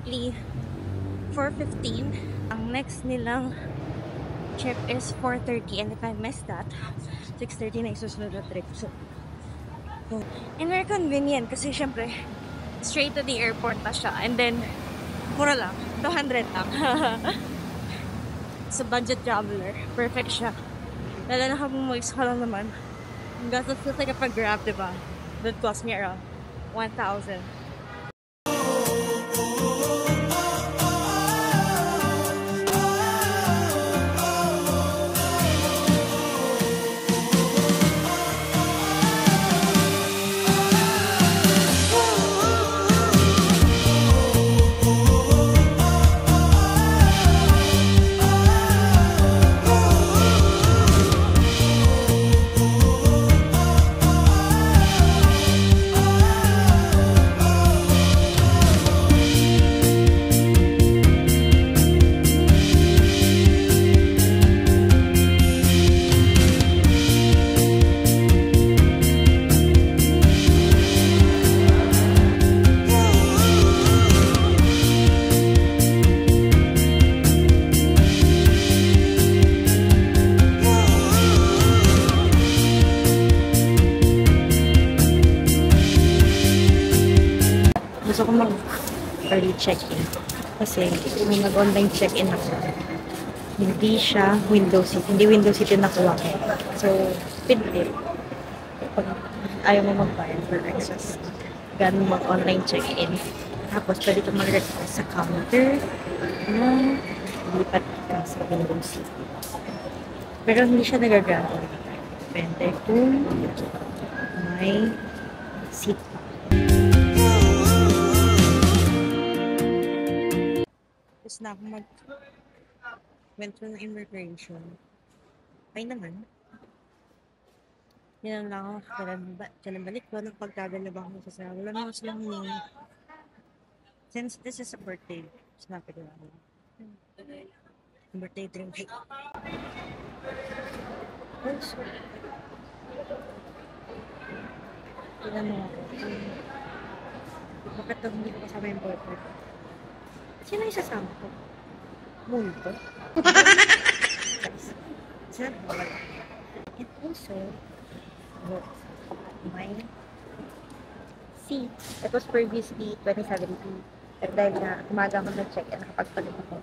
currently 4:15. Ang next nilang trip is 4:30, and if I miss that, 6:30 na isusunod na trip. So, and very convenient kasi syempre straight to the airport na siya, and then mura lang, 200 lang. So budget traveler, perfect siya. Lalo na habang mag-isa lang naman, ang gastos ko sa kapag-grab, diba? That cost me around 1,000. Gusto ko mag-early check-in kasi may mag-online check-in ako. Hindi siya window seat. Hindi window seat yung nakuha ko. So, speed tip. Pag ayaw mo mag-buy for extras, ganun mag-online check-in. Tapos, pwede ka mag-request sa counter na lipat ka sa window seat. Pero hindi siya nag-grant. Depende kung may seat. Tapos na ako went through ng immigration. Ay naman. Yan lang ako. Kailan balik ko. Nung pagkagalabang ko sa wala na ako silang hiningi. Since this is a birthday, snapin ko ako. Birthday drink. Also, tignan mo ako. Bakit hindi ko kasama yung boyfriend? Sino yung sasama ko? Multo? Sino ba? And also, my seat. It was previously 2070. Pero dahil na umaga ako nag-check-in, nakapagpalit ako.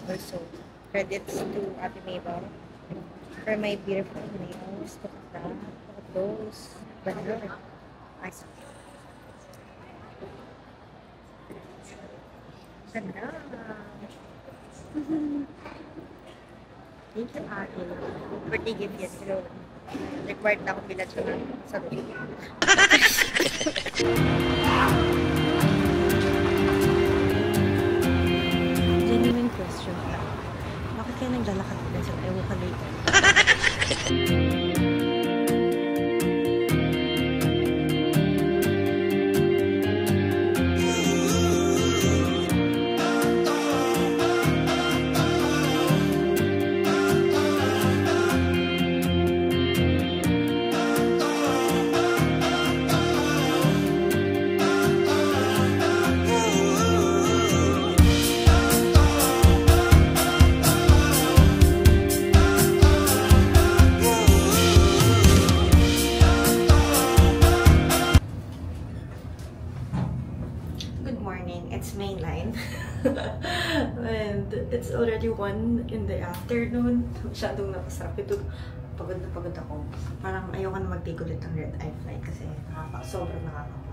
Also, credits to Ate Mabel for my beautiful nails. Look at that. Look at those. Banana. Nice. Ganda. Thank you, Ate. Birthday gift yan. Pero required na akong bilat siya sa loob. Genuine question lang. Bakit kaya naglalakad ka sa Ewo ka later? It's mainline. And it's already 1 in the afternoon. Masyadong napasarap ito. Pagod na pagod ako. Parang ayoko na mag-take ulit ng red eye flight kasi sobrang nakakapagod.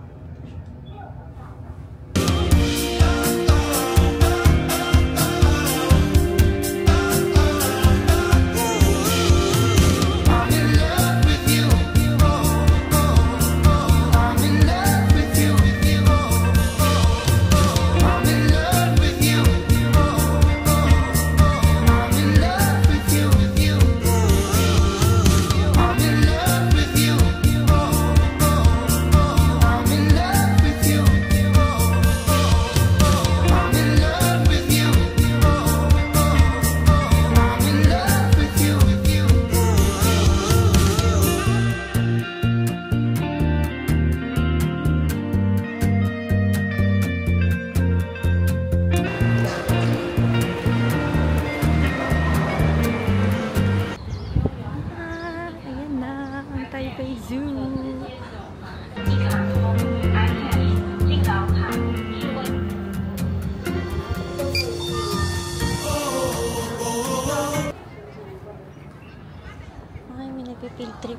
trip.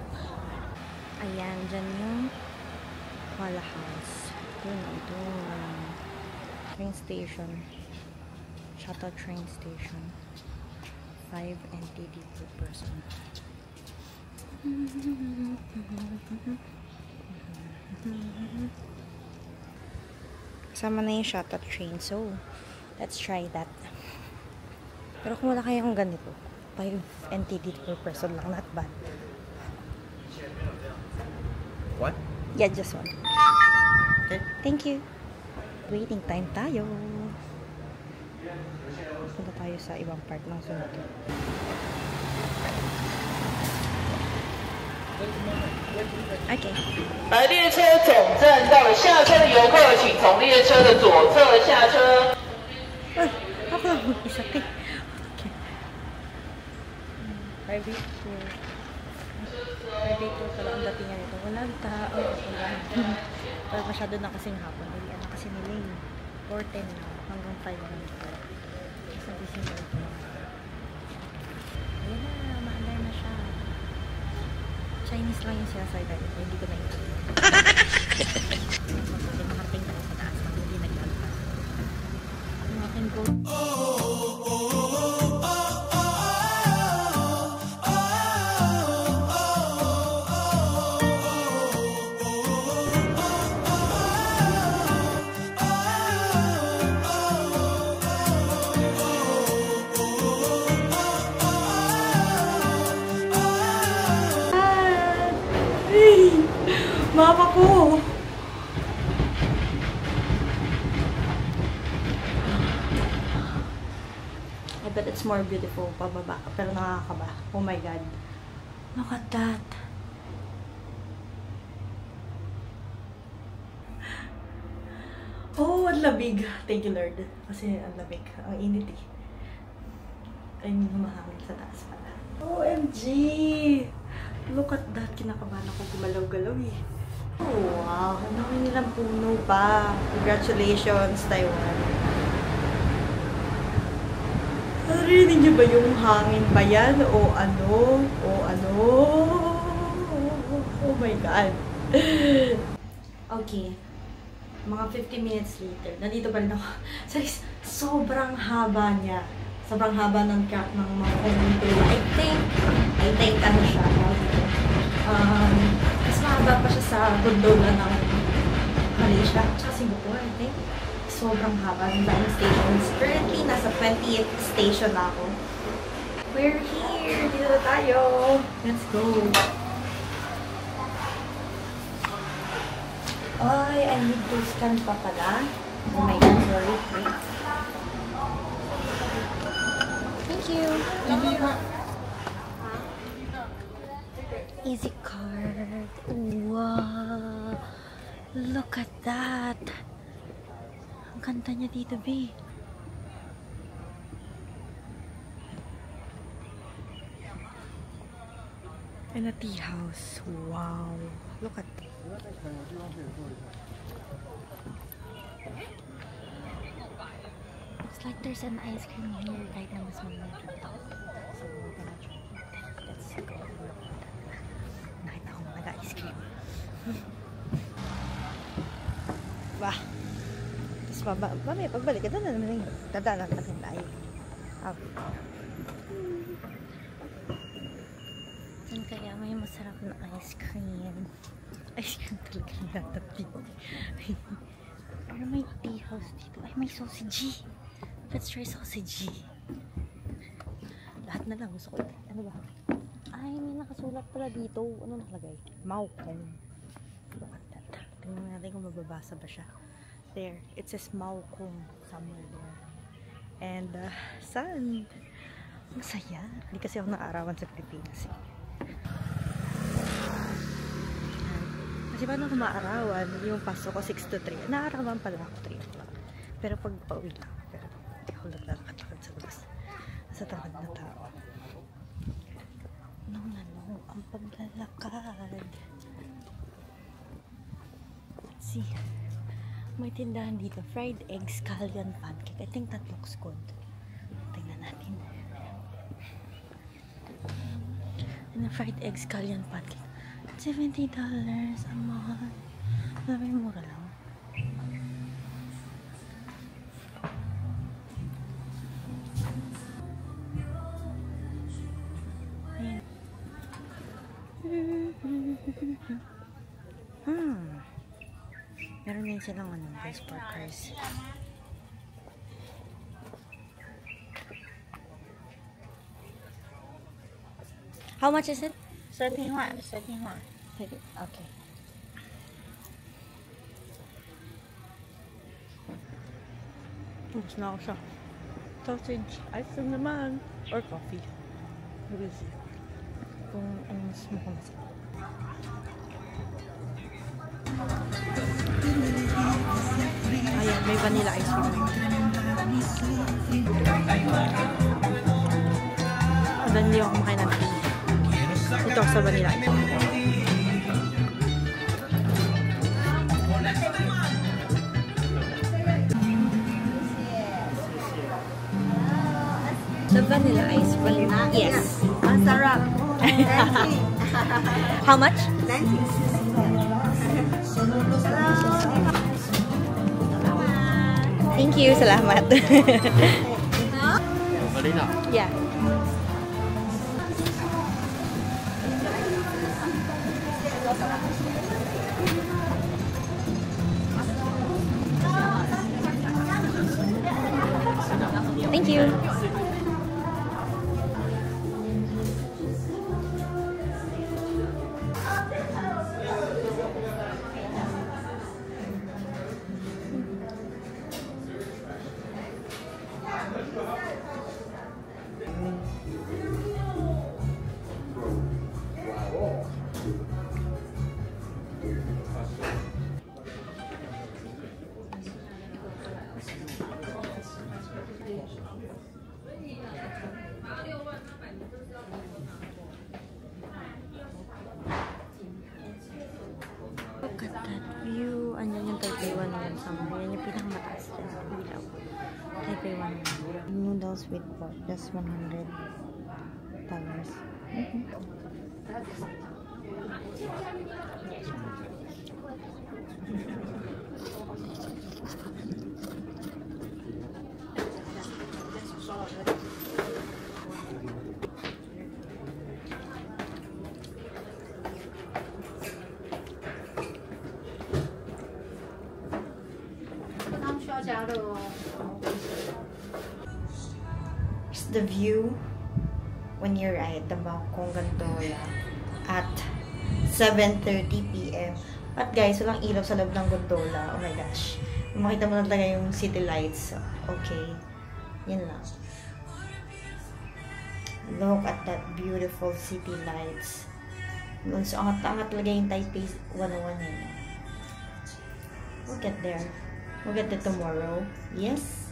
Ayan, dyan yung Mala House. Doon. Train station. Shuttle train station. 5 NTD per person. Kasama na yung shuttle train. So, let's try that. Pero kung wala kayong ganito, 5 NTD per person lang. Not bad. What? Yeah, just one. Okay. Thank you. Waiting time tayo. Punta tayo sa ibang part ng sunod. Okay. 列车总站到了，下车的游客请从列车的左侧下车。 Ay, ako lang mag-isa. Okay. Private tour. Private tour pala ang dating nito. Walang tao. Pero masyado na kasing hapon. Hindi na kasi nila yung 4:10 na hanggang 5 minutes. Sa December. Ayan na, maandar na siya. Chinese lang yung sinasayda nito. Hindi ko na yung kasi makarating tayo sa taas pag hindi naglalakad. Ang aking go. Mama ko! I bet it's more beautiful pababa. Pero nakakaba. Oh my God. Look at that. Oh, ang labig. Thank you, Lord. Kasi ang labig. Ang init eh. Ay, humahangin sa taas pala. OMG! Look at that. Kinakabahan ako gumalaw-galaw eh. Oh, wow. Ang dami nilang puno pa. Congratulations, Taiwan. Narinig niyo ba yung hangin ba yan? O ano? O ano? Oh my God. Okay. Mga 50 minutes later, nandito pa rin ako. Sobrang haba niya. Sobrang haba ng mga community. I think ano siya. Mas mahaba pa siya sa gondola ng Malaysia. Tsaka Singapore, I think. Sobrang haba ng daming stations. Currently, nasa 20th station na ako. We're here! Dito na tayo! Let's go! Ay, I need to scan pa pala. Oh my God, sorry. Wait. Thank you! Easy card. Wow! Look at that! Ang ganda niya dito, B. And a tea house. Wow! Look at that. Looks like there's an ice cream here kahit na mas mamaya dito. So, we're gonna try it. Let's go. Nakita ko nag-ice cream. Bah! Tapos mamaya pagbalik, ito na naman yung dadaanan natin tayo. Saan kaya may masarap na ice cream? Ice cream talaga natin dito. Pero may tea house dito. Ay, may sausage. Let's try sausage. Lahat na lang. Gusto ko. Ano ba? Ay, may nakasulat pala dito. Ano nakalagay? Maokong. Look at that. Tingnan natin kung mababasa ba siya. There. It says Maokong somewhere there. And, sun. Ang saya. Hindi kasi ako naarawan sa Pilipinas eh. Kasi paano ako maarawan? Yung pasok ko 6 to 3. Naarawan pala ako 3 o'clock. Pero pag pauwi lang. Pero hindi ako naglalakad sa labas. Sa tamad na tao. No, ang paglalakad. Let's see. May tindahan dito. Fried egg scallion pancake. I think that looks good. Tingnan natin. And a fried egg scallion pancake. $70 a month. Sabi, mura lang. Ayan. Meron din silang best burgers. How much is it? 31. Okay. Tapos na ako siya. Sausage, ice cream naman, or coffee. We will see. Kung anong mas makamasarap. Ayan, may vanilla ice cream. Madali ako kumakain ng tea. Ito sa vanilla ice cream. The vanilla ice cream. Yes. Ang sarap. How much? 90. Thank you. Salamat. Vanilla. Yeah. Thank you. Look at that view. Andyan yung Taipei 101 somewhere. Yan yung pinakamataas dyan. Ilaw. Taipei 101. Noodles with pork. Just $100. It's the view when you're at the Bangkok Gondola at 7:30 p.m. At guys, walang ilaw sa loob ng gondola. Oh my gosh. Makita mo na talaga yung city lights. Okay. Yun lang. Look at that beautiful city lights. So, angat-angat talaga yung Taipei 101 yun. We'll get there. We'll get there tomorrow. Yes.